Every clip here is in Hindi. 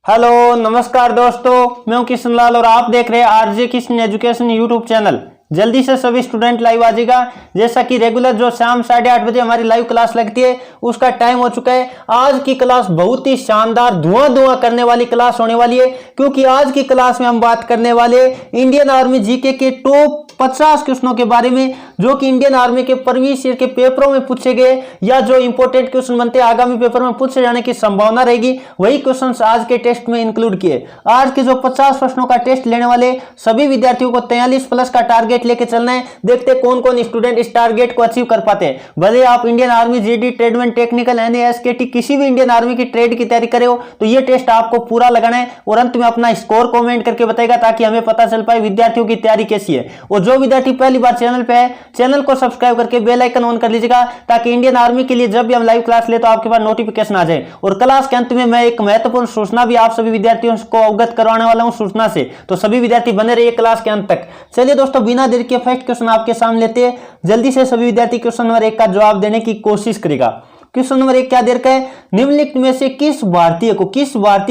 हेलो नमस्कार दोस्तों, मैं हूं किशन लाल और आप देख रहे हैं RJ Kishan education YouTube channel. जल्दी से सभी स्टूडेंट लाइव आ जाएगा। जैसा कि रेगुलर जो शाम 8:30 बजे हमारी लाइव क्लास लगती है उसका टाइम हो चुका है। आज की क्लास बहुत ही शानदार धुआं करने वाली क्लास होने वाली है, क्योंकि आज की क्लास में हम बात करने वाले इंडियन आर्मी जीके के टॉप 50 क्वेश्चनों के बारे में, जो कि इंडियन आर्मी के प्रीवियस ईयर के पेपरों में पूछे गए या जो इंपॉर्टेंट क्वेश्चन बनते हैं आगामी पेपर में पूछे जाने की संभावना रहेगी, वही क्वेश्चन आज के टेस्ट में इंक्लूड किए। आज के जो 50 प्रश्नों का टेस्ट लेने वाले सभी विद्यार्थियों को 43 प्लस का टारगेट लेके चलना है। देखते कौन कौन स्टूडेंट इस टारगेट को अचीव कर पाते हैं। भले आप Indian army, GD, tradesman, technical, NASKT किसी भी इंडियन आर्मी की ट्रेड की तैयारी करे हो तो ये टेस्ट आपको पूरा लगाना है और अंत में अपना स्कोर कमेंट करके बताएगा, ताकि हमें पता चल पाए विद्यार्थियों की तैयारी कैसी है। और जो विद्यार्थी पहली बार चैनल पे है, चैनल को सब्सक्राइब करके बेल आइकन ऑन कर लीजिएगा, ताकि इंडियन आर्मी के लिए जब भी हम लाइव क्लास ले तो आपके पास नोटिफिकेशन आ जाए। और क्लास के अंत में मैं एक महत्वपूर्ण सूचना भी आप सभी विद्यार्थियों को अवगत करवाने वाला हूं सूचना से, तो सभी विद्यार्थी बने रहिए क्लास के अंत तक। चलिए दोस्तों, बिना देर के फर्स्ट क्वेश्चन आपके सामने लेते हैं। जल्दी से सभी विद्यार्थी क्वेश्चन नंबर 1 का जवाब देने की कोशिश करेगा। क्वेश्चन नंबर 1 क्या दे रखा है? निम्नलिखित में से किस भारतीय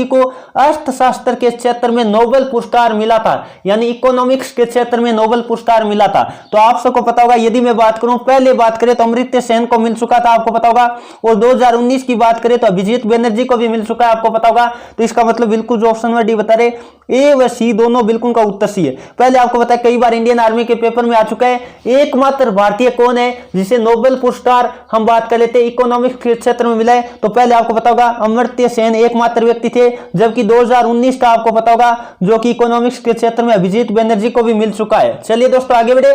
को अर्थशास्त्र के क्षेत्र में नोबेल पुरस्कार मिला था, यानी इकोनॉमिक्स के क्षेत्र में नोबेल पुरस्कार मिला था? तो आप सबको पता होगा। यदि मैं बात करूं, पहले बात करें तो अमर्त्य सेन को मिल चुका था, आपको पता होगा। और 2019 की बात करें तो अभिजीत बनर्जी को भी मिल चुका है, आपको पता होगा। तो इसका मतलब बिल्कुल जो ऑप्शन नंबर डी बता रहे, ए व सी दोनों बिल्कुल का उत्तर सी है। पहले आपको पता है, कई बार इंडियन आर्मी के पेपर में आ चुका है। एकमात्र भारतीय कौन है जिसे नोबेल पुरस्कार हम बात कर लेते हैं इकोनॉमिक्स के क्षेत्र में मिला है? तो पहले आपको पता होगा अमर्त्य सेन एकमात्र व्यक्ति थे, जबकि 2019 का आपको पता होगा जो कि इकोनॉमिक्स के क्षेत्र में अभिजीत बनर्जी को भी मिल चुका है। चलिए दोस्तों आगे बढ़े,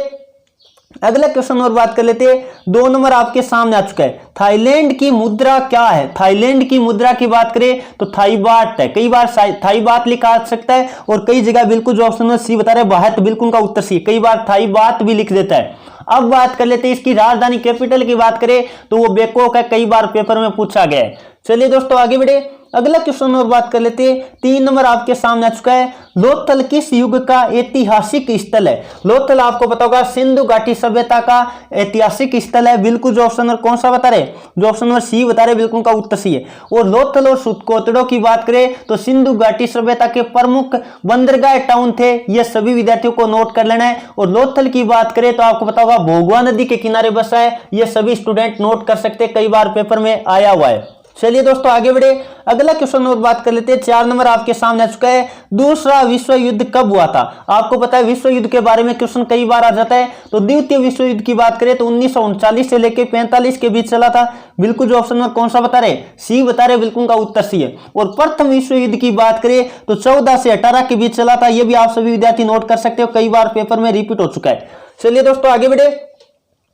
अगला क्वेश्चन और बात कर लेते हैं। 2 नंबर आपके सामने आ चुका है। थाईलैंड की मुद्रा क्या है? थाईलैंड की मुद्रा की बात करें तो थाई बात है। कई बार थाई बात लिखा आ सकता है और कई जगह बिल्कुल जो ऑप्शन सी बता रहे बात, बिल्कुल का उत्तर सी। कई बार थाई बात भी लिख देता है। अब बात कर लेते हैं इसकी राजधानी, कैपिटल की बात करें तो वो बैंकॉक है, कई बार पेपर में पूछा गया है। चलिए दोस्तों आगे बढ़े, अगला क्वेश्चन और बात कर लेते हैं। 3 नंबर आपके सामने आ चुका है। लोथल किस युग का ऐतिहासिक स्थल है? लोथल आपको पता होगा सिंधु घाटी सभ्यता का ऐतिहासिक स्थल है। बिल्कुल जो ऑप्शन नंबर कौन सा बता रहे? जो ऑप्शन नंबर सी बता रहे, बिल्कुल का उत्तर सी है। और लोथल और सुतकोतड़ो की बात करें तो सिंधु घाटी सभ्यता के प्रमुख बंदरगाह टाउन थे। ये सभी विद्यार्थियों को नोट कर लेना है। और लोथल की बात करें तो आपको पता होगा भोगवा नदी के किनारे बसा है। ये सभी स्टूडेंट नोट कर सकते हैं, कई बार पेपर में आया हुआ है। चलिए दोस्तों आगे बढ़े, अगला क्वेश्चन और बात कर लेते हैं। 4 नंबर आपके सामने आ चुका है। दूसरा विश्व युद्ध कब हुआ था? आपको पता है विश्व युद्ध के बारे में क्वेश्चन कई बार आ जाता है। तो द्वितीय विश्व युद्ध की बात करें तो 1939 से लेकर 45 के बीच चला था। बिल्कुल जो ऑप्शन में कौन सा बता रहे? सी बता रहे, बिल्कुल का उत्तर सी है। और प्रथम विश्व युद्ध की बात करें तो 14 से 18 के बीच चला था। यह भी आप सभी विद्यार्थी नोट कर सकते हो, कई बार पेपर में रिपीट हो चुका है। चलिए दोस्तों आगे बढ़े,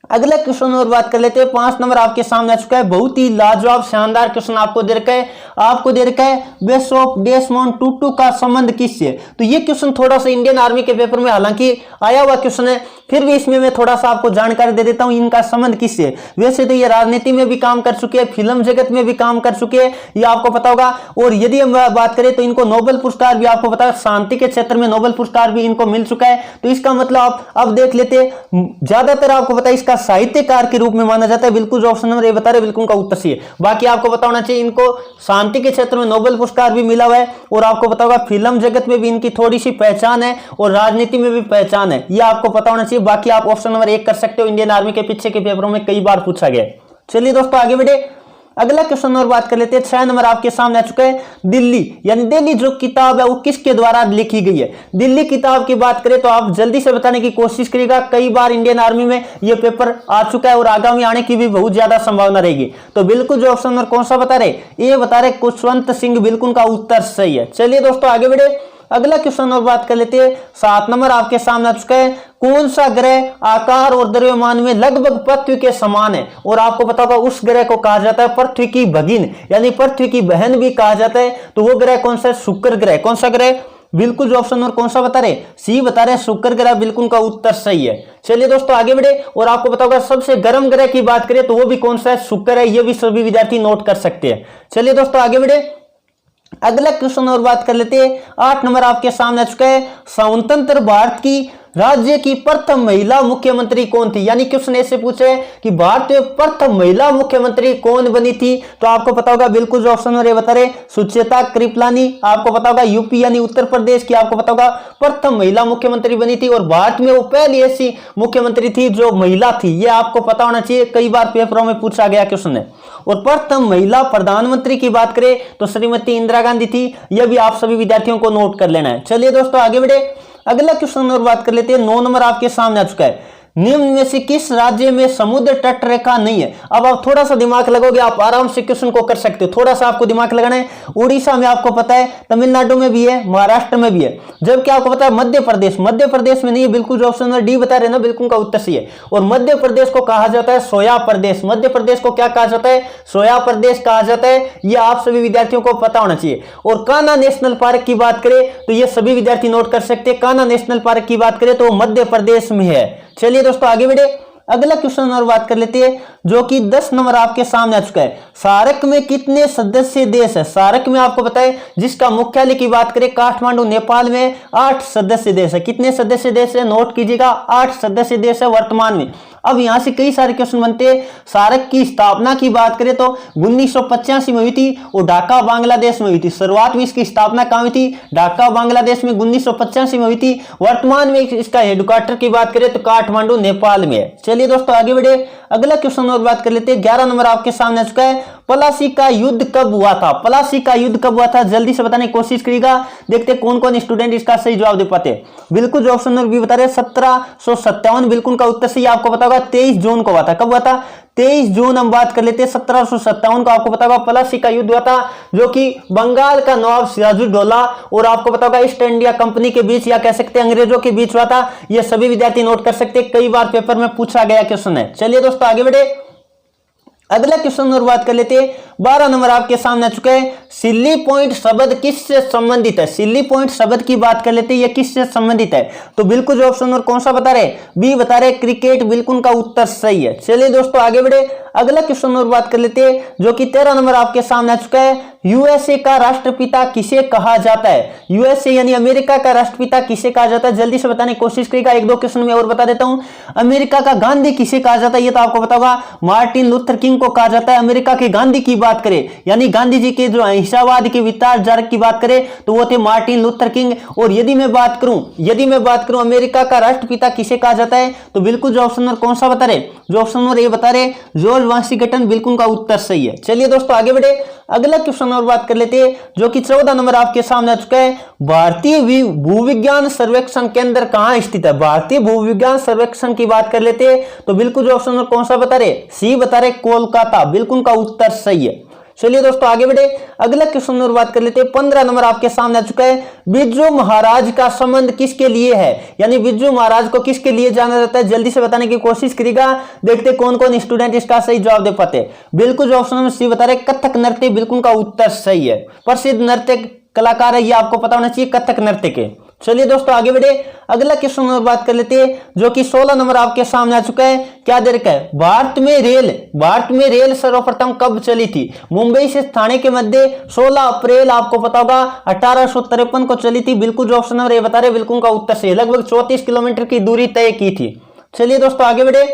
अगला क्वेश्चन और बात कर लेते हैं। 5 नंबर आपके सामने आ चुका है। बहुत ही लाजवाब शानदार क्वेश्चन आपको दे रखा है। आपको दे रखा है बिशप डेसमोंड टुटू का संबंध किससे? तो ये क्वेश्चन थोड़ा सा इंडियन आर्मी के पेपर में हालांकि आया हुआ क्वेश्चन है, फिर भी इसमें मैं थोड़ा सा आपको जानकारी दे देता हूं इनका संबंध किससे। वैसे तो ये राजनीति में भी काम कर चुके हैं, फिल्म जगत में भी काम कर चुके हैं, ये आपको पता होगा। और यदि हम बात करें तो इनको नोबेल पुरस्कार भी आपको पता है, शांति के क्षेत्र में नोबेल पुरस्कार भी इनको मिल चुका है। तो इसका मतलब आप अब देख लेते, ज्यादातर आपको पता है इसका साहित्यकार के रूप में माना जाता है। बिल्कुल जो ऑप्शन नंबर ए बता रहे, बिल्कुल का उत्तर सी है। बाकी आपको पता होना चाहिए इनको शांति के क्षेत्र में नोबेल पुरस्कार भी मिला हुआ है। और आपको पता होगा फिल्म जगत में भी इनकी थोड़ी सी पहचान है और राजनीति में भी पहचान है, यह आपको पता होना चाहिए। बाकी आप ऑप्शन नंबर 1 कर सकते हो, इंडियन आर्मी के पीछे के पेपरों में कई बार पूछा गया। चलिए दोस्तों आगे बढ़े, अगला क्वेश्चन और बात कर लेते हैं। 6 नंबर आपके सामने आ चुका है। दिल्ली, यानी दिल्ली जो किताब है वो किसके द्वारा लिखी गई है? दिल्ली किताब की बात करें तो आप जल्दी से बताने की कोशिश करिएगा, कई बार इंडियन आर्मी में ये पेपर आ चुका है और आगामी आने की भी बहुत ज्यादा संभावना रहेगी। तो बिल्कुल जो ऑप्शन नंबर कौन सा बता रहे? ये बता रहे खुशवंत सिंह, बिल्कुल का उत्तर सही है। चलिए दोस्तों आगे बढ़े, अगला क्वेश्चन और बात कर लेते हैं। 7 नंबर आपके सामने आ चुका है। कौन सा ग्रह आकार और द्रव्यमान में लगभग पृथ्वी के समान है? और आपको पता होगा उस ग्रह को कहा जाता है पृथ्वी की भगिन, यानी पृथ्वी की बहन भी कहा जाता है। तो वो ग्रह कौन सा है? शुक्र ग्रह। कौन सा ग्रह? बिल्कुल जो ऑप्शन और कौन सा बता रहे? सी बता रहे, शुक्र ग्रह, बिल्कुल का उत्तर सही है। चलिए दोस्तों आगे बढ़े, और आपको पता होगा सबसे गर्म ग्रह की बात करें तो वो भी कौन सा है? शुक्र है। ये भी सभी विद्यार्थी नोट कर सकते हैं। चलिए दोस्तों आगे बढ़े, अगला क्वेश्चन और बात कर लेते हैं। 8 नंबर आपके सामने आ चुका है। स्वतंत्र भारत की राज्य की प्रथम महिला मुख्यमंत्री कौन थी? यानी क्वेश्चन ऐसे पूछे कि भारत में प्रथम महिला मुख्यमंत्री कौन बनी थी? तो आपको पता होगा बिल्कुल जो ऑप्शन नंबर ए बता रहे सुचेता कृपलानी। आपको पता होगा यूपी यानी उत्तर प्रदेश की आपको पता होगा प्रथम महिला मुख्यमंत्री बनी थी और भारत में वो पहली ऐसी मुख्यमंत्री थी जो महिला थी। ये आपको पता होना चाहिए, कई बार पेपरों में पूछा गया क्वेश्चन है। और प्रथम महिला प्रधानमंत्री की बात करें तो श्रीमती इंदिरा गांधी थी। यह भी आप सभी विद्यार्थियों को नोट कर लेना है। चलिए दोस्तों आगे बढ़े, अगला क्वेश्चन और बात कर लेते हैं। 9 नंबर आपके सामने आ चुका है। निम्न में से किस राज्य में समुद्र तट रेखा नहीं है? अब आप थोड़ा सा दिमाग लगाओगे आप आराम से क्वेश्चन को कर सकते हो। थोड़ा सा आपको दिमाग लगाना है। उड़ीसा में आपको पता है, तमिलनाडु में भी है, महाराष्ट्र में भी है, जबकि आपको पता है मध्य प्रदेश में नहीं है। बिल्कुल जो ऑप्शन नंबर डी बता रहे ना बिल्कुल का उत्तर सही है। और मध्य प्रदेश को कहा जाता है सोया प्रदेश। मध्य प्रदेश को क्या कहा जाता है? सोया प्रदेश कहा जाता है। यह आप सभी विद्यार्थियों को पता होना चाहिए। और कान्हा नेशनल पार्क की बात करें तो यह सभी विद्यार्थी नोट कर सकते हैं। कान्हा नेशनल पार्क की बात करें तो मध्य प्रदेश में है। चलिए दोस्तों आगे बढ़े, अगला क्वेश्चन और बात कर लेते हैं जो कि 10 नंबर आपके सामने आ चुका है। सार्क में कितने सदस्य देश है? सार्क में आपको पता है जिसका मुख्यालय की बात करें काठमांडू नेपाल में 8 सदस्य देश है। कितने सदस्य देश है? नोट कीजिएगा, 8 सदस्य देश है वर्तमान में। अब यहां से कई सारे क्वेश्चन बनते हैं। सार्क की स्थापना की बात करें तो 1985 में हुई थी और ढाका बांग्लादेश में हुई थी। शुरुआत में इसकी स्थापना कहां हुई थी? ढाका बांग्लादेश में 1985 में हुई थी। वर्तमान में इसका हेडक्वार्टर की बात करें तो काठमांडू नेपाल में है। चलिए दोस्तों आगे बढ़े, अगला क्वेश्चन और बात कर लेते हैं। 11 नंबर आपके सामने आ चुका है। पलासी का युद्ध कब हुआ था? पलासी का युद्ध कब हुआ था? जल्दी से बताने की कोशिश करिएगा, देखते कौन कौन स्टूडेंट इसका सही जवाब दे पाते हैं। बिल्कुल जो ऑप्शन नंबर बी बता रहे 1757 बिल्कुल का उत्तर सही। आपको पता होगा 23 जून को हुआ था। कब हुआ था? 23 जून हम बात कर लेते हैं 1757 को। आपको पता होगा पलासी का युद्ध हुआ था जो कि बंगाल का नवाब सिराजुद्दौला और आपको पता होगा ईस्ट इंडिया कंपनी के बीच या कह सकते हैं अंग्रेजों के बीच हुआ था। यह सभी विद्यार्थी नोट कर सकते हैं, कई बार पेपर में पूछा गया क्वेश्चन है। चलिए दोस्तों आगे बढ़े, अगला क्वेश्चन और बात कर लेते हैं। 12 नंबर आपके सामने आ चुका है। सिल्ली पॉइंट शब्द किससे संबंधित है? सिल्ली पॉइंट शब्द की बात कर लेते हैं, यह किससे संबंधित है? तो बिल्कुल जो ऑप्शन और कौन सा बता रहे? बी बता रहे क्रिकेट। बिल्कुल का उत्तर सही है। चलिए दोस्तों आगे बढ़े, अगला क्वेश्चन और बात कर लेते हैं जो कि 13 नंबर आपके सामने आ चुका है। यूएसए का राष्ट्रपिता किसे कहा जाता है? यूएसए यानी अमेरिका का राष्ट्रपिता किसे कहा जाता है? जल्दी से बताने की कोशिश करिएगा। 1-2 क्वेश्चन में और बता देता हूं। अमेरिका का गांधी किसे कहा जाता है? ये तो आपको पता होगा मार्टिन लूथर किंग को कहा जाता है। अमेरिका के गांधी की बात करें यानी गांधी जी के जो अहिंसावाद के विचारधारक की बात करें तो वो थे मार्टिन लूथर किंग। और यदि मैं बात करूं अमेरिका का राष्ट्रपिता किसे कहा जाता है तो बिल्कुल जो ऑप्शन नंबर कौन सा बता रहे? जो ऑप्शन नंबर ए बता रहे जॉर्ज वाशिंगटन। बिल्कुल का उत्तर सही है। चलिए दोस्तों आगे बढ़े, अगला क्वेश्चन और बात कर लेते हैं जो कि 14 नंबर आपके सामने आ चुका है। भारतीय भूविज्ञान सर्वेक्षण केंद्र कहां स्थित है? भारतीय भूविज्ञान सर्वेक्षण की बात कर लेते हैं तो बिल्कुल जो ऑप्शन कौन सा बता रहे? सी बता रहे कोलकाता। बिल्कुल का उत्तर सही है। चलिए दोस्तों आगे बढ़े, अगला क्वेश्चन और बात कर लेते हैं। 15 नंबर आपके सामने आ चुका है। बिरजू महाराज का संबंध किसके लिए है? यानी बिरजू महाराज को किसके लिए जाना जाता है? जल्दी से बताने की कोशिश करिएगा, देखते कौन कौन स्टूडेंट इसका सही जवाब दे पाते हैं। बिल्कुल जो ऑप्शन नंबर सी बता रहे कथक नृत्य। बिल्कुल का उत्तर सही है। प्रसिद्ध नृत्य कलाकार है, ये आपको पता होना चाहिए, कथक नृत्य के। चलिए दोस्तों आगे बढ़े, अगला क्वेश्चन और बात कर लेते हैं जो कि 16 नंबर आपके सामने आ चुका है। क्या दे रखा है? भारत में रेल सर्वप्रथम कब चली थी? मुंबई से ठाणे के मध्य 16 अप्रैल आपको पता होगा 1853 को चली थी। बिल्कुल जो ऑप्शन नंबर ए बता रहे बिल्कुल का उत्तर सही। लगभग 34 किलोमीटर की दूरी तय की थी। चलिए दोस्तों आगे बढ़े,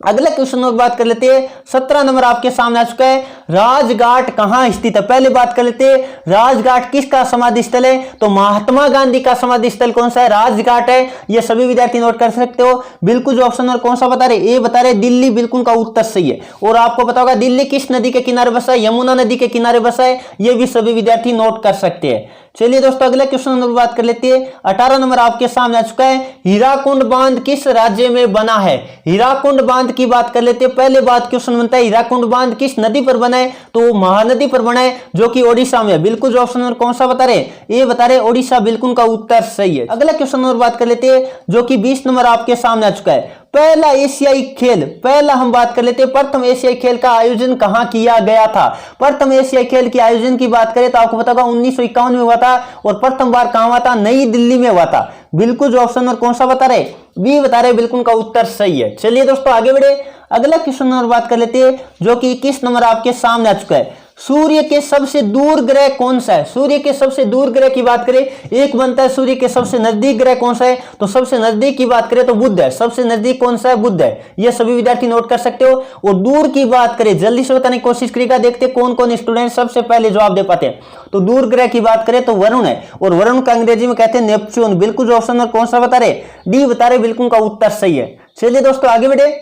अगला क्वेश्चन और बात कर लेते हैं। 17 नंबर आपके सामने आ चुका है। राजघाट कहां स्थित है? पहले बात कर लेते हैं राजघाट किसका समाधि स्थल है? तो महात्मा गांधी का समाधि स्थल कौन सा है? राजघाट है। ये सभी विद्यार्थी नोट कर सकते हो। बिल्कुल जो ऑप्शन और कौन सा बता रहे? ए बता रहे दिल्ली। बिल्कुल का उत्तर सही है। और आपको पता होगा दिल्ली किस नदी के किनारे बसा है? यमुना नदी के किनारे बसा है। ये भी सभी विद्यार्थी नोट कर सकते हैं। चलिए दोस्तों अगले क्वेश्चन नंबर बात कर लेते हैं। 18 नंबर आपके सामने आ चुका है। हीराकुंड बांध किस राज्य में बना है? हीराकुंड बांध की बात कर लेते हैं। पहले बात क्वेश्चन बनता है हीराकुंड बांध किस नदी पर बना है? तो महानदी पर बना है जो कि ओडिशा में है। बिल्कुल जो ऑप्शन नंबर कौन सा बता रहे? ए बता रहे ओडिशा। बिल्कुल का उत्तर सही है। अगला क्वेश्चन नंबर बात कर लेते हैं जो कि 20 नंबर आपके सामने आ चुका है। पहला एशियाई खेल, पहला हम बात कर लेते हैं प्रथम एशियाई खेल का आयोजन कहां किया गया था? प्रथम एशियाई खेल के आयोजन की बात करें तो आपको पता होगा 1951 में हुआ था। और प्रथम बार कहां हुआ था? नई दिल्ली में हुआ था। बिल्कुल जो ऑप्शन और कौन सा बता रहे? बी बता रहे। बिल्कुल का उत्तर सही है। चलिए दोस्तों आगे बढ़े, अगला क्वेश्चन और बात कर लेते हैं जो कि 21 नंबर आपके सामने आ चुका है। सूर्य के सबसे दूर ग्रह कौन सा है? सूर्य के सबसे दूर ग्रह की बात करें, एक बनता है सूर्य के सबसे नजदीक ग्रह कौन सा है, तो सबसे नजदीक की बात करें तो बुध है। सबसे नजदीक कौन सा है? बुध है। ये सभी विद्यार्थी नोट कर सकते हो। और दूर की बात करें, जल्दी से बताने की कोशिश करिएगा, देखते कौन कौन स्टूडेंट सबसे पहले जवाब दे पाते हैं। तो दूर ग्रह की बात करें तो वरुण है, और वरुण का अंग्रेजी में कहते हैं नेपच्यून। बिल्कुल जो ऑप्शन कौन सा बता रहे? डी बता रहे, बिल्कुल का उत्तर सही है। चलिए दोस्तों आगे बढ़े,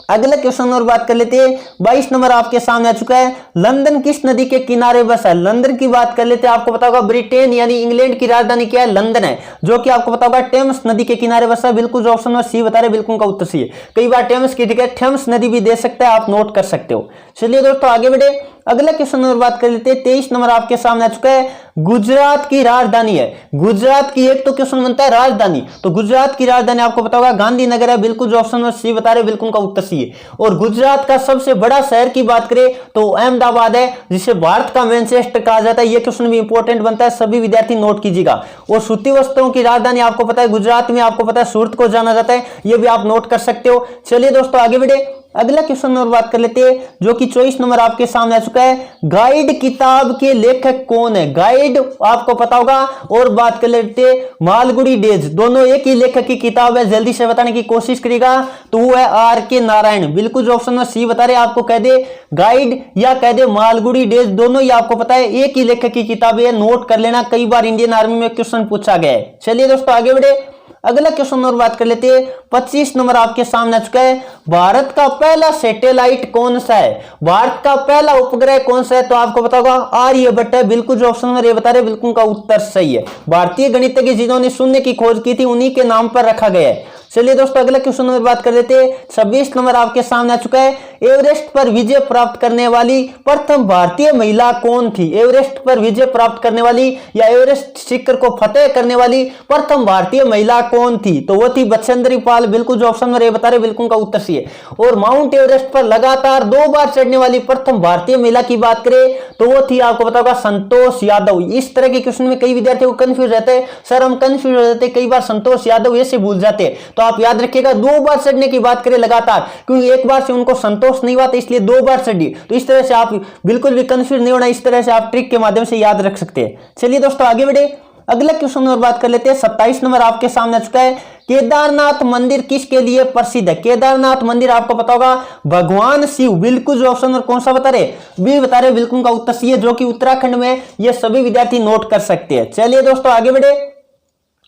अगला क्वेश्चन और बात कर लेते हैं। 22 नंबर आपके सामने आ चुका है। लंदन किस नदी के किनारे बसा है? लंदन की बात कर लेते हैं। आपको पता होगा ब्रिटेन यानी इंग्लैंड की राजधानी क्या है? लंदन है, जो कि आपको पता होगा टेम्स नदी के किनारे बसा है। बिल्कुल जो ऑप्शन सी बता रहे, बिल्कुल का उत्तर सी है। कई बार टेम्स की जगह थेम्स नदी भी दे सकते हैं, आप नोट कर सकते हो। चलिए दोस्तों आगे बढ़े, अगला क्वेश्चन और बात कर लेते हैं। 23 नंबर आपके सामने आ चुका है। गुजरात की राजधानी है, गुजरात की एक तो क्वेश्चन बनता है राजधानी, तो गुजरात की राजधानी आपको पता होगा गांधीनगर है। बिल्कुल जो ऑप्शन सी बता रहे, बिल्कुल का उत्तर सी है। और गुजरात का सबसे बड़ा शहर की बात करें तो अहमदाबाद है, जिसे भारत का मैनचेस्टर कहा जाता है। यह क्वेश्चन भी इंपॉर्टेंट बनता है, सभी विद्यार्थी नोट कीजिएगा। और सूती वस्त्रों की राजधानी आपको पता है गुजरात में आपको पता है सूरत को जाना जाता है, यह भी आप नोट कर सकते हो। चलिए दोस्तों आगे बढ़े, अगला क्वेश्चन और बात कर लेते हैं, जो कि 24 नंबर आपके सामने आ चुका है। गाइड किताब के लेखक कौन है? गाइड आपको पता होगा। और बात कर लेते हैं मालगुडी डेज, दोनों एक ही लेखक की किताब है, जल्दी से बताने की कोशिश करेगा तो वो है R.K. नारायण। बिल्कुल जो ऑप्शन में सी बता रहे, आपको कह दे गाइड या कह दे मालगुडी डेज, दोनों ही आपको पता है एक ही लेखक की किताब है, नोट कर लेना, कई बार इंडियन आर्मी में क्वेश्चन पूछा गया है। चलिए दोस्तों आगे बढ़े, अगला क्वेश्चन और बात कर लेते हैं। 25 नंबर आपके सामने आ चुका है। भारत का पहला सैटेलाइट कौन सा है? भारत का पहला उपग्रह कौन सा है? तो आपको पता होगा आर्यभट्ट है। बिल्कुल जो ऑप्शन में बता रहे, बिल्कुल का उत्तर सही है। भारतीय गणितज्ञ जिन्होंने शून्य की खोज की थी, उन्हीं के नाम पर रखा गया है। चलिए दोस्तों अगला क्वेश्चन में बात कर लेते हैं। 26 नंबर आपके सामने आ चुका है। एवरेस्ट पर विजय प्राप्त करने वाली प्रथम भारतीय महिला कौन थी? एवरेस्ट पर विजय प्राप्त करने वाली या एवरेस्ट शिखर को फतेह करने वाली प्रथम भारतीय महिला कौन थी? तो वो थी बछेंद्री पाल। बिल्कुल जो ऑप्शन में बता रहे, बिल्कुल का उत्तर सही है। और माउंट एवरेस्ट पर लगातार 2 बार चढ़ने वाली प्रथम भारतीय महिला की बात करें तो वो थी आपको पता होगा संतोष यादव। इस तरह के क्वेश्चन में कई विद्यार्थियों को कंफ्यूज रहते हैं, सर हम कंफ्यूज हो जाते हैं, कई बार संतोष यादव ऐसे भूल जाते हैं। तो आप याद रखिएगा 2 बार चढ़ने की बात करें लगातार, क्योंकि एक बार से उनको संतोष नहीं हुआ था, इसलिए 2 बार चढ़ी। तो इस तरह से आप बिल्कुल भी कंफ्यूज नहीं होना, इस तरह से आप ट्रिक के माध्यम से याद रख सकते हैं। चलिए दोस्तों आगे बढ़े, अगला क्वेश्चन और बात कर लेते हैं। 27 नंबर आपके सामने आ चुका है। केदारनाथ मंदिर किसके लिए प्रसिद्ध है? केदारनाथ मंदिर आपको पता होगा भगवान शिव। बिल्कुल जो ऑप्शन और कौन सा बता रहे, बी बता रहे, बिल्कुल का उत्तर सी है, जो कि उत्तराखंड में। ये सभी विद्यार्थी नोट कर सकते हैं। चलिए दोस्तों आगे बढ़े,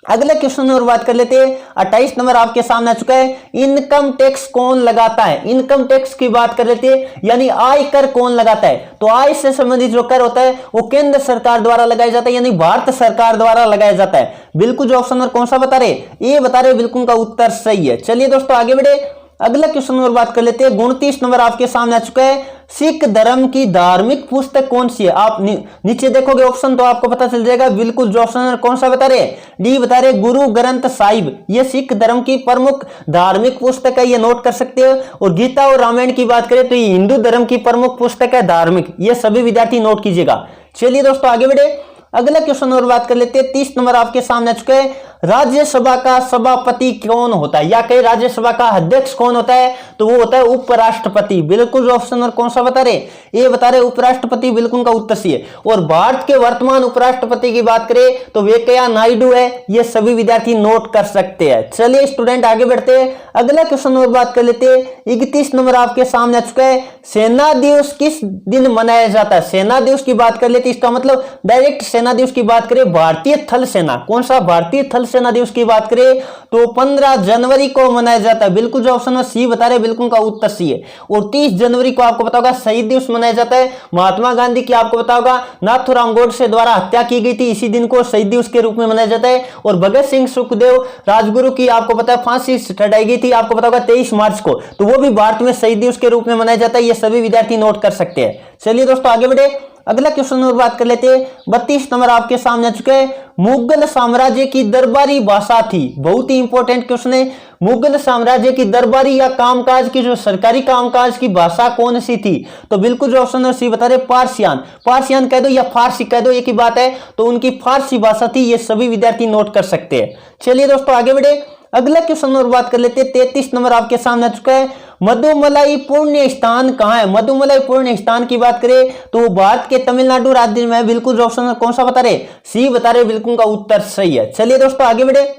अगले क्वेश्चन और बात कर लेते हैं। 28 नंबर आपके सामने आ चुका है। इनकम टैक्स कौन लगाता है? इनकम टैक्स की बात कर लेते हैं, यानी आय कर कौन लगाता है? तो आय से संबंधित जो कर होता है वो केंद्र सरकार द्वारा लगाया जाता है, यानी भारत सरकार द्वारा लगाया जाता है। बिल्कुल जो ऑप्शन और कौन सा बता रहे, ये बता रहे, बिल्कुल का उत्तर सही है। चलिए दोस्तों आगे बढ़े, अगला क्वेश्चन और बात कर लेते हैं। 29 नंबर आपके सामने आ चुका है। सिख धर्म की धार्मिक पुस्तक कौन सी है? आप नीचे देखोगे ऑप्शन तो आपको पता चल जाएगा। बिल्कुल जो ऑप्शन कौन सा बता रहे, डी बता रहे, गुरु ग्रंथ साहिब। ये सिख धर्म की प्रमुख धार्मिक पुस्तक है, ये नोट कर सकते हो। और गीता और रामायण की बात करें तो ये हिंदू धर्म की प्रमुख पुस्तक है धार्मिक, ये सभी विद्यार्थी नोट कीजिएगा। चलिए दोस्तों आगे बढ़े, अगला क्वेश्चन और बात कर लेते हैं। 30 नंबर आपके सामने आ चुका है। राज्यसभा का सभापति कौन होता है, या कहीं राज्यसभा का अध्यक्ष कौन होता है? तो वो होता है उपराष्ट्रपति। बिल्कुल जो ऑप्शन और कौन सा बता रहे, ये बता रहे उपराष्ट्रपति, बिल्कुल का उत्तर सी है। और भारत के वर्तमान उपराष्ट्रपति की बात करें तो वेंकैया नायडू है, ये सभी विद्यार्थी नोट कर सकते हैं। चलिए स्टूडेंट आगे बढ़ते हैं, अगला क्वेश्चन और बात कर लेते हैं। 31 नंबर आपके सामने आ चुका है। सेना दिवस किस दिन मनाया जाता है? सेना दिवस की बात कर लेते हैं, इसका मतलब डायरेक्ट सेना दिवस की बात करें, भारतीय थल सेना। कौन सा? भारतीय थल सेना दिवस की बात करें तो 15 जनवरी को मनाया जाता है। बिल्कुल जो ऑप्शन में सी बता रहे, बिल्कुल का उत्तर सी है। और 30 जनवरी को आपको पता होगा शहीद दिवस मनाया जाता है। महात्मा गांधी की आपको पता होगा नाथूराम गोडसे द्वारा हत्या की गई थी, इसी दिन को शहीद दिवस के रूप में मनाया जाता है। और भगत सिंह सुखदेव राजगुरु की आपको पता है फांसी चढ़ाई गई थी, आपको पता होगा 23 मार्च को, तो वो भी भारत में शहीद दिवस के रूप में मनाया जाता है। ये सभी विद्यार्थी नोट कर सकते हैं। चलिए दोस्तों आगे बढ़े, अगला क्वेश्चन और बात कर लेते हैं। 32 नंबर आपके सामने आ चुके हैं। मुगल साम्राज्य की दरबारी भाषा थी, बहुत ही इंपॉर्टेंट क्वेश्चन है। मुगल साम्राज्य की दरबारी या कामकाज की जो सरकारी कामकाज की भाषा कौन सी थी? तो बिल्कुल जो ऑप्शन सी बता रहे, पारसियान। पारसियान कह दो या फारसी कह दो, एक ही बात है। तो उनकी फारसी भाषा थी, ये सभी विद्यार्थी नोट कर सकते हैं। चलिए दोस्तों आगे बढ़े, अगला क्वेश्चन और बात कर लेते हैं। 33 नंबर आपके सामने आ चुका है। मधुमलाई पुण्य स्थान कहाँ है? मधुमलाई पुण्य स्थान की बात करें तो भारत के तमिलनाडु राज्य में बिल्कुल जो ऑप्शन कौन सा बता रहे? सी बता रहे, बिल्कुल का उत्तर सही है। चलिए दोस्तों आगे बढ़े,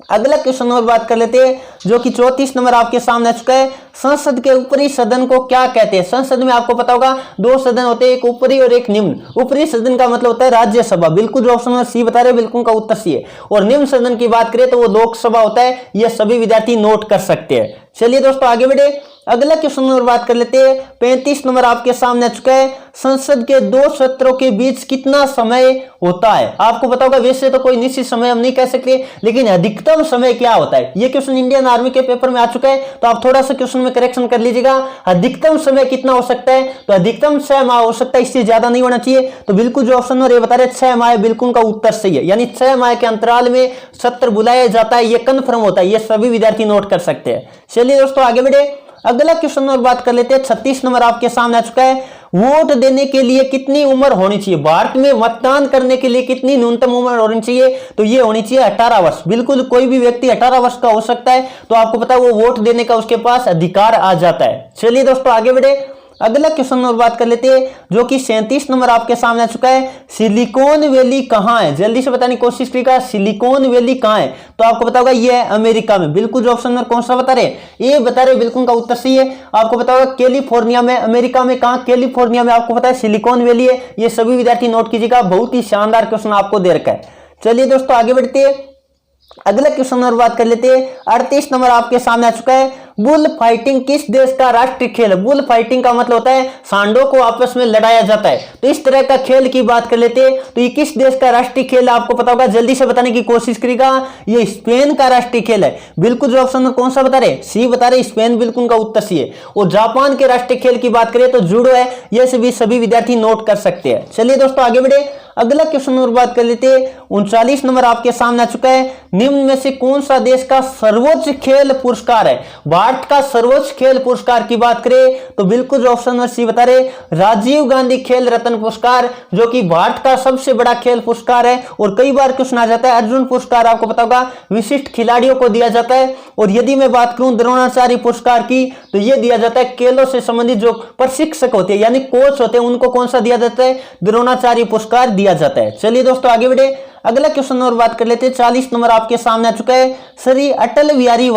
अगला क्वेश्चन और बात कर लेते हैं जो कि 34 नंबर आपके सामने आ चुका है। संसद के ऊपरी सदन को क्या कहते हैं? संसद में आपको पता होगा दो सदन होते हैं, एक ऊपरी और एक निम्न। ऊपरी सदन का मतलब होता है राज्यसभा, बिल्कुल जो ऑप्शन सी बता रहे, बिल्कुल का उत्तर सी है। और निम्न सदन की बात करें तो वो लोकसभा होता है, ये सभी विद्यार्थी नोट कर सकते हैं। चलिए दोस्तों आगे बढ़े, अगला क्वेश्चन और बात कर लेते हैं। 35 नंबर आपके सामने आ चुका है। संसद के दो सत्रों के बीच कितना समय होता है? आपको पता होगा, वैसे तो कोई निश्चित समय हम नहीं कह सकते, लेकिन अधिकतम समय क्या होता है? ये क्वेश्चन इंडियन आर्मी के पेपर में आ चुका है, तो आप थोड़ा सा क्वेश्चन में करेक्शन कर लीजिएगा। अधिकतम समय कितना हो सकता है? तो अधिकतम 6 माह हो सकता है, इससे ज्यादा नहीं होना चाहिए। तो बिल्कुल जो ऑप्शन और ये बता रहे 6 माह, बिल्कुल का उत्तर सही है। यानी 6 माह के अंतराल में सत्र बुलाया जाता है, ये कन्फर्म होता है, ये सभी विद्यार्थी नोट कर सकते हैं। चलिए दोस्तों आगे बढ़े, अगला क्वेश्चन और बात कर लेते हैं। 36 नंबर आपके सामने आ चुका है। वोट देने के लिए कितनी उम्र होनी चाहिए? भारत में मतदान करने के लिए कितनी न्यूनतम उम्र होनी चाहिए? तो ये होनी चाहिए 18 वर्ष। बिल्कुल कोई भी व्यक्ति 18 वर्ष का हो सकता है, तो आपको पता है वो वोट देने का उसके पास अधिकार आ जाता है। चलिए दोस्तों आगे बढ़े, अगला क्वेश्चन और बात कर लेते हैं जो कि 37 नंबर आपके सामने आ चुका है। सिलिकॉन वैली कहां है? जल्दी से बताने की कोशिश कीजिएगा, सिलिकॉन वैली कहां है? तो आपको पता होगा ये है अमेरिका में। बिल्कुल जो ऑप्शन कौन सा बता रहे? ए बता रहे, बिल्कुल का उत्तर सही है। आपको पता होगा कैलिफोर्निया में, अमेरिका में कहां? कैलिफोर्निया में आपको पता है सिलिकॉन वैली है। ये सभी विद्यार्थी नोट कीजिएगा, बहुत ही शानदार क्वेश्चन आपको दे रखा है। चलिए दोस्तों आगे बढ़ते हैं, अगला क्वेश्चन और बात कर लेते हैं। 38 नंबर आपके सामने आ चुका है। बुल फाइटिंग किस देश का राष्ट्रीय खेल है? बुल फाइटिंग का मतलब होता है सांडों को आपस में लड़ाया जाता है, तो इस तरह का खेल की बात कर लेते हैं। तो ये किस देश का राष्ट्रीय खेल है? आपको पता होगा, जल्दी से बताने की कोशिश करिएगा। ये स्पेन का राष्ट्रीय खेल है। बिल्कुल जो ऑप्शन कौन सा बता रहे? सी बता रहे, स्पेन, बिल्कुल का उत्तर सी है। और जापान के राष्ट्रीय खेल की बात करें तो जूडो है, ये सभी विद्यार्थी नोट कर सकते हैं। चलिए दोस्तों आगे बढ़े, अगला क्वेश्चन और बात कर लेते हैं। 39 नंबर आपके सामने आ चुका है। निम्न में से कौन सा देश का सर्वोच्च खेल पुरस्कार है? भारत का सर्वोच्च खेल पुरस्कार की बात करें तो बिल्कुल जो ऑप्शन सी बता रहे, राजीव गांधी खेल रत्न पुरस्कार, जो कि भारत का सबसे बड़ा खेल पुरस्कार है। और कई बार क्वेश्चन आ जाता है अर्जुन पुरस्कार, आपको पता होगा विशिष्ट खिलाड़ियों को दिया जाता है। और यदि मैं बात करूं द्रोणाचार्य पुरस्कार की, तो यह दिया जाता है खेलों से संबंधित जो प्रशिक्षक होते हैं यानी कोच होते हैं, उनको कौन सा दिया जाता है? द्रोणाचार्य पुरस्कार दिया जाता है। चलिए दोस्तों आगे बढ़े, अगला क्वेश्चन और बात कर लेते हैं। 40 नंबर आपके सामने आ चुका है। श्री अटल बिहारी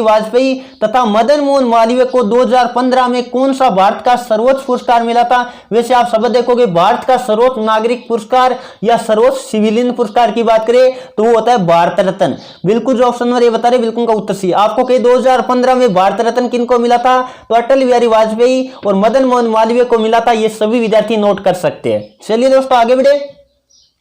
वाजपेयी तथा मदन मोहन मालवीय को 2015 में कौन सा भारत का सर्वोच्च पुरस्कार मिला था? वैसे आप शब्द देखोगे, भारत का सर्वोच्च नागरिक पुरस्कार या सर्वोच्च सिविलियन पुरस्कार की बात करें तो वो होता है भारत रत्न। बिल्कुल जो ऑप्शन नंबर ये बता रहे, बिल्कुल का उत्तर सी। आपको कहीं 2015 में भारत रत्न किनको मिला था? तो अटल बिहारी वाजपेयी और मदन मोहन मालवीय को मिला था, ये सभी विद्यार्थी नोट कर सकते हैं। चलिए दोस्तों आगे बढ़े,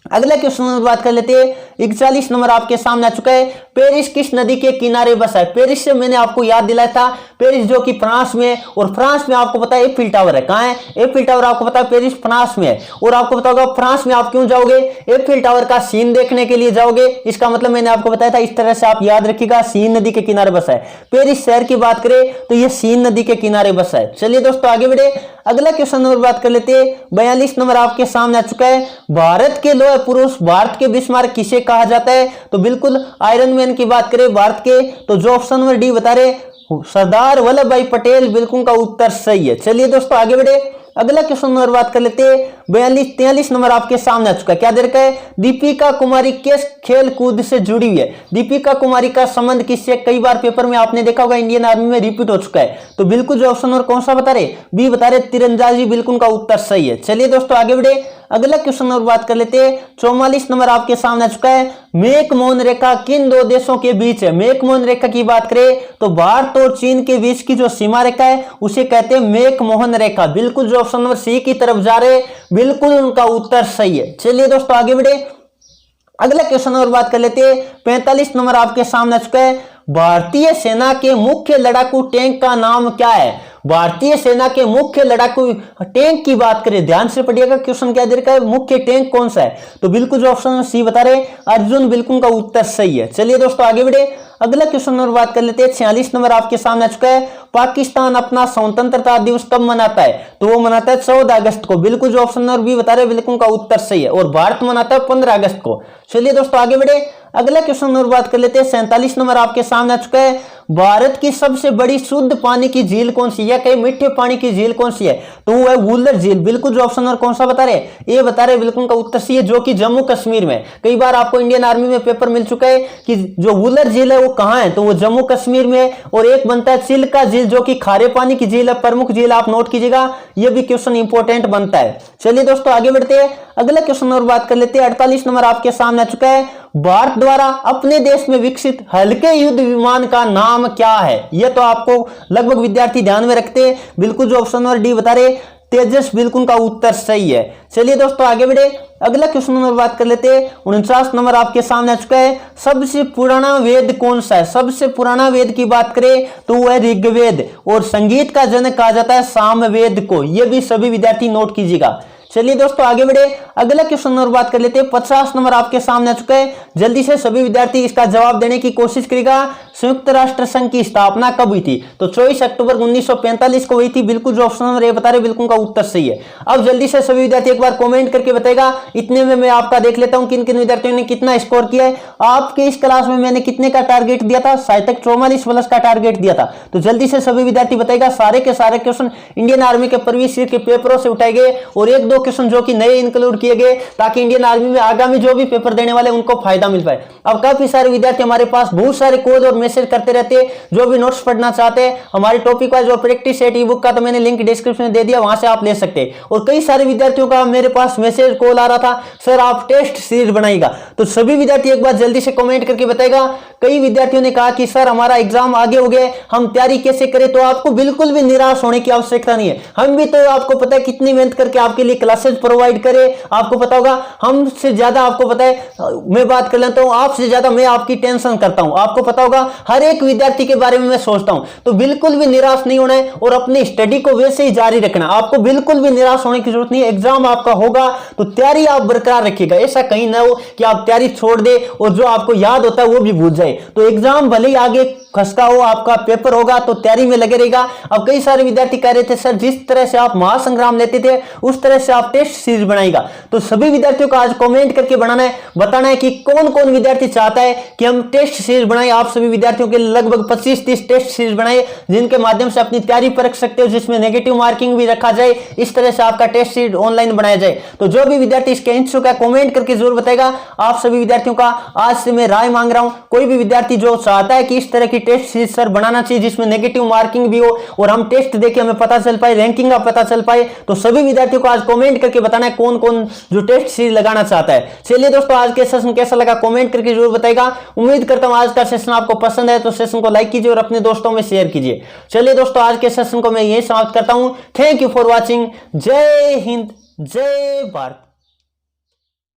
अगला क्वेश्चन में बात कर लेते हैं। 41 नंबर आपके सामने आ चुका है। पेरिस किस नदी के किनारे बसा है? पेरिस से मैंने आपको याद दिलाया था, पेरिस जो कि फ्रांस में, और फ्रांस में आपको पता है एफिल टावर है। कहां है एफिल टावर? आपको पता है पेरिस फ्रांस में है। और आपको पता होगा फ्रांस में आप क्यों जाओगे? एफिल टावर का सीन देखने के लिए जाओगे। इसका मतलब मैंने आपको बताया था, इस तरह से आप याद रखिएगा, सीन नदी के किनारे बसा है। पेरिस शहर की बात करें तो यह सीन नदी के किनारे बसा है। चलिए दोस्तों आगे बढ़े, अगला क्वेश्चन नंबर बात कर लेते हैं। 42 नंबर आपके सामने आ चुका है। भारत के लोह पुरुष, भारत के बिस्मार्क किसे कहा जाता है? तो बिल्कुल आयरन मैन की बात करें भारत के, तो जो ऑप्शन नंबर डी बता रहे सरदार वल्लभ भाई पटेल, बिल्कुल का उत्तर सही है। चलिए दोस्तों आगे बढ़े, अगला क्वेश्चन नंबर बात कर लेते हैं। 43 नंबर आपके सामने आ चुका है। क्या दे रखा है? दीपिका कुमारी किस खेल कूद से जुड़ी हुई है? दीपिका कुमारी का संबंध किससे? कई बार पेपर में आपने देखा होगा, इंडियन आर्मी में रिपीट हो चुका है। तो बिल्कुल जो ऑप्शन नंबर कौन सा बता रहे? बी बता रहे, तीरंदाजी, बिल्कुल का उत्तर सही है। चलिए दोस्तों आगे बढ़े, अगला क्वेश्चन नंबर बात कर लेते हैं। 44 नंबर आपके सामने आ चुका है। मेक मोहन रेखा किन दो देशों के बीच है? मेक मोहन रेखा की बात करें तो भारत और चीन के बीच की जो सीमा रेखा है उसे कहते हैं मेक मोहन रेखा। बिल्कुल जो ऑप्शन नंबर सी की तरफ जा रहे, बिल्कुल उनका उत्तर सही है। चलिए दोस्तों आगे बढ़े, अगला क्वेश्चन और बात कर लेते हैं। 45 नंबर आपके सामने आ चुका है। भारतीय सेना के मुख्य लड़ाकू टैंक का नाम क्या है? भारतीय सेना के मुख्य लड़ाकू टैंक की बात करें, ध्यान से पढ़िएगा, क्वेश्चन क्या दे रखा है? मुख्य टैंक कौन सा है? तो बिल्कुल जो ऑप्शन सी बता रहे अर्जुन, बिल्कुल का उत्तर सही है। चलिए दोस्तों आगे बढ़े, अगला क्वेश्चन और बात कर लेते हैं। 46 नंबर आपके सामने आ चुका है। पाकिस्तान अपना स्वतंत्रता दिवस कब मनाता है? तो वो मनाता है 14 अगस्त को। बिल्कुल जो ऑप्शन नंबर बी बता रहे, बिल्कुल का उत्तर सही है। और भारत मनाता है 15 अगस्त को। चलिए दोस्तों आगे बढ़े, अगला क्वेश्चन और बात कर लेते हैं। 47 नंबर आपके सामने आ चुका है। भारत की सबसे बड़ी शुद्ध पानी की झील कौन सी है, या कहीं मीठे पानी की झील कौन सी है, तो वो है वुलर झील। बिल्कुल जो ऑप्शन और कौन सा बता रहे, ये बता रहे बिल्कुल का उत्तर सी है, जो कि जम्मू कश्मीर में। कई बार आपको इंडियन आर्मी में पेपर मिल चुका है कि जो वुलर झील है वो कहां है, तो वो जम्मू कश्मीर में। और एक बनता है चिल्का झील, जो कि खारे पानी की झील है, प्रमुख झील, आप नोट कीजिएगा, ये भी क्वेश्चन इंपॉर्टेंट बनता है। चलिए दोस्तों आगे बढ़ते हैं, अगला क्वेश्चन और बात कर लेते हैं। 48 नंबर आपके सामने आ चुका है। भारत द्वारा अपने देश में विकसित हल्के युद्ध विमान का नाम क्या है, यह तो आपको लगभग विद्यार्थी ध्यान में रखते हैं। बिल्कुल जो ऑप्शन नंबर डी बता रहे तेजस, बिल्कुल का उत्तर सही है। चलिए दोस्तों आगे बढ़े, अगला क्वेश्चन नंबर बात कर लेते हैं। 49 नंबर आपके सामने आ चुका है। सबसे पुराना वेद कौन सा है, सबसे पुराना वेद की बात करें तो वह ऋग्वेद, और संगीत का जनक कहा जाता है सामवेद को। यह भी सभी विद्यार्थी नोट कीजिएगा। चलिए दोस्तों आगे बढ़े, अगला क्वेश्चन और बात कर लेते हैं। 50 नंबर आपके सामने आ चुका है। जल्दी से सभी विद्यार्थी इसका जवाब देने की कोशिश करेगा। संयुक्त राष्ट्र संघ की स्थापना कब हुई थी, तो 24 अक्टूबर 1945 को हुई थी। बिल्कुल जो ऑप्शन नंबर ए बता रहे बिल्कुल का उत्तर सही है। अब जल्दी से सभी विद्यार्थी एक बार कमेंट करके बताएगा। इतने में मैं आपका देख लेता हूं किन किन विद्यार्थियों ने कितना स्कोर किया है। आपके इस क्लास में मैंने कितने का टारगेट दिया था, शायद तक 44 प्लस का टारगेट दिया था। तो जल्दी से सभी विद्यार्थी बताएगा। सारे के सारे क्वेश्चन इंडियन आर्मी के प्रीवियस ईयर के पेपरों से उठाए गए, और एक दो क्वेश्चन जो कि नए इंक्लूड किए गए, ताकि इंडियन आर्मी में आगामी जो भी पेपर देने वाले उनको फायदा मिल पाए। अब काफी सारे विद्यार्थी हमारे पास बहुत सारे कॉल और मैसेज करते रहते हैं, जो भी नोट्स पढ़ना चाहते हैं हमारे टॉपिक वाइज जो प्रैक्टिस सेट ई बुक का, तो मैंने लिंक डिस्क्रिप्शन में दे दिया, वहां से आप ले सकते हैं। और कई सारे विद्यार्थियों का मेरे पास मैसेज कॉल आ रहा था, सर आप टेस्ट सीरीज बनाइएगा। तो सभी विद्यार्थी एक बार जल्दी से कमेंट करके बताएगा। कई विद्यार्थियों ने कहा कि सर हमारा एग्जाम आगे हो गया, हम तैयारी कैसे करें, तो आपको बिल्कुल भी निराश होने की आवश्यकता नहीं है। हम भी तो आपको पता है कितनी मेहनत करके आपके लिए क्लासेस प्रोवाइड करें, आपको पता होगा। हमसे ज्यादा आपको पता है, मैं बात कर लेता हूं, आपसे ज्यादा मैं आपकी टेंशन करता हूं, आपको पता होगा। हर एक विद्यार्थी के बारे में मैं सोचता हूं। तो बिल्कुल भी निराश नहीं होना है, और अपनी स्टडी को वैसे ही जारी रखना। आपको बिल्कुल भी निराश होने की जरूरत नहीं है। एग्जाम आपका होगा तो तैयारी आप बरकरार रखिएगा। ऐसा कहीं ना हो कि आप तैयारी छोड़ दे और जो आपको याद होता है वो भी भूल जाए। तो एग्जाम भले ही आगे खसका हो, आपका पेपर होगा तो तैयारी में लगे रहेगा। अब कई सारे विद्यार्थी कह रहे थे सर जिस तरह से आप महासंग्राम लेते थे उस तरह से आप टेस्ट सीरीज बनाएगा। तो सभी विद्यार्थियों को आज कमेंट करके बताना है कि कौन कौन विद्यार्थी चाहता है कि हम टेस्ट सीरीज बनाए। आप सभी विद्यार्थियों के लगभग 25-30 टेस्ट सीरीज बनाए, जिनके माध्यम से अपनी तैयारी परख सकते हो, जिसमें नेगेटिव मार्किंग भी रखा जाए। इस तरह से आपका टेस्ट सीरीज ऑनलाइन बनाया जाए। तो जो भी विद्यार्थी इसके इच्छुक है कमेंट करके जरूर बताएगा। आप सभी विद्यार्थियों का आज से मैं राय मांग रहा हूं। कोई भी विद्यार्थी जो चाहता है कि इस तरह की टेस्ट सीरीज सर बनाना चाहिए जिसमें नेगेटिव मार्किंग भी हो और हम टेस्ट देके हमें पता चल पाए, रैंकिंग का पता चल पाए, तो सभी विद्यार्थियों को आज कमेंट करके बताना है कौन कौन जो टेस्ट सीरीज लगाना चाहता है। चलिए दोस्तों आज के सेशन कैसा लगा कमेंट करके जरूर बताएगा। उम्मीद करता हूं आज का सेशन आपको पसंद है, तो सेशन को लाइक कीजिए और अपने दोस्तों में शेयर कीजिए। चलिए दोस्तों आज के सेशन को मैं यही समाप्त करता हूं। Thank you for watching. जय हिंद, जय भारत।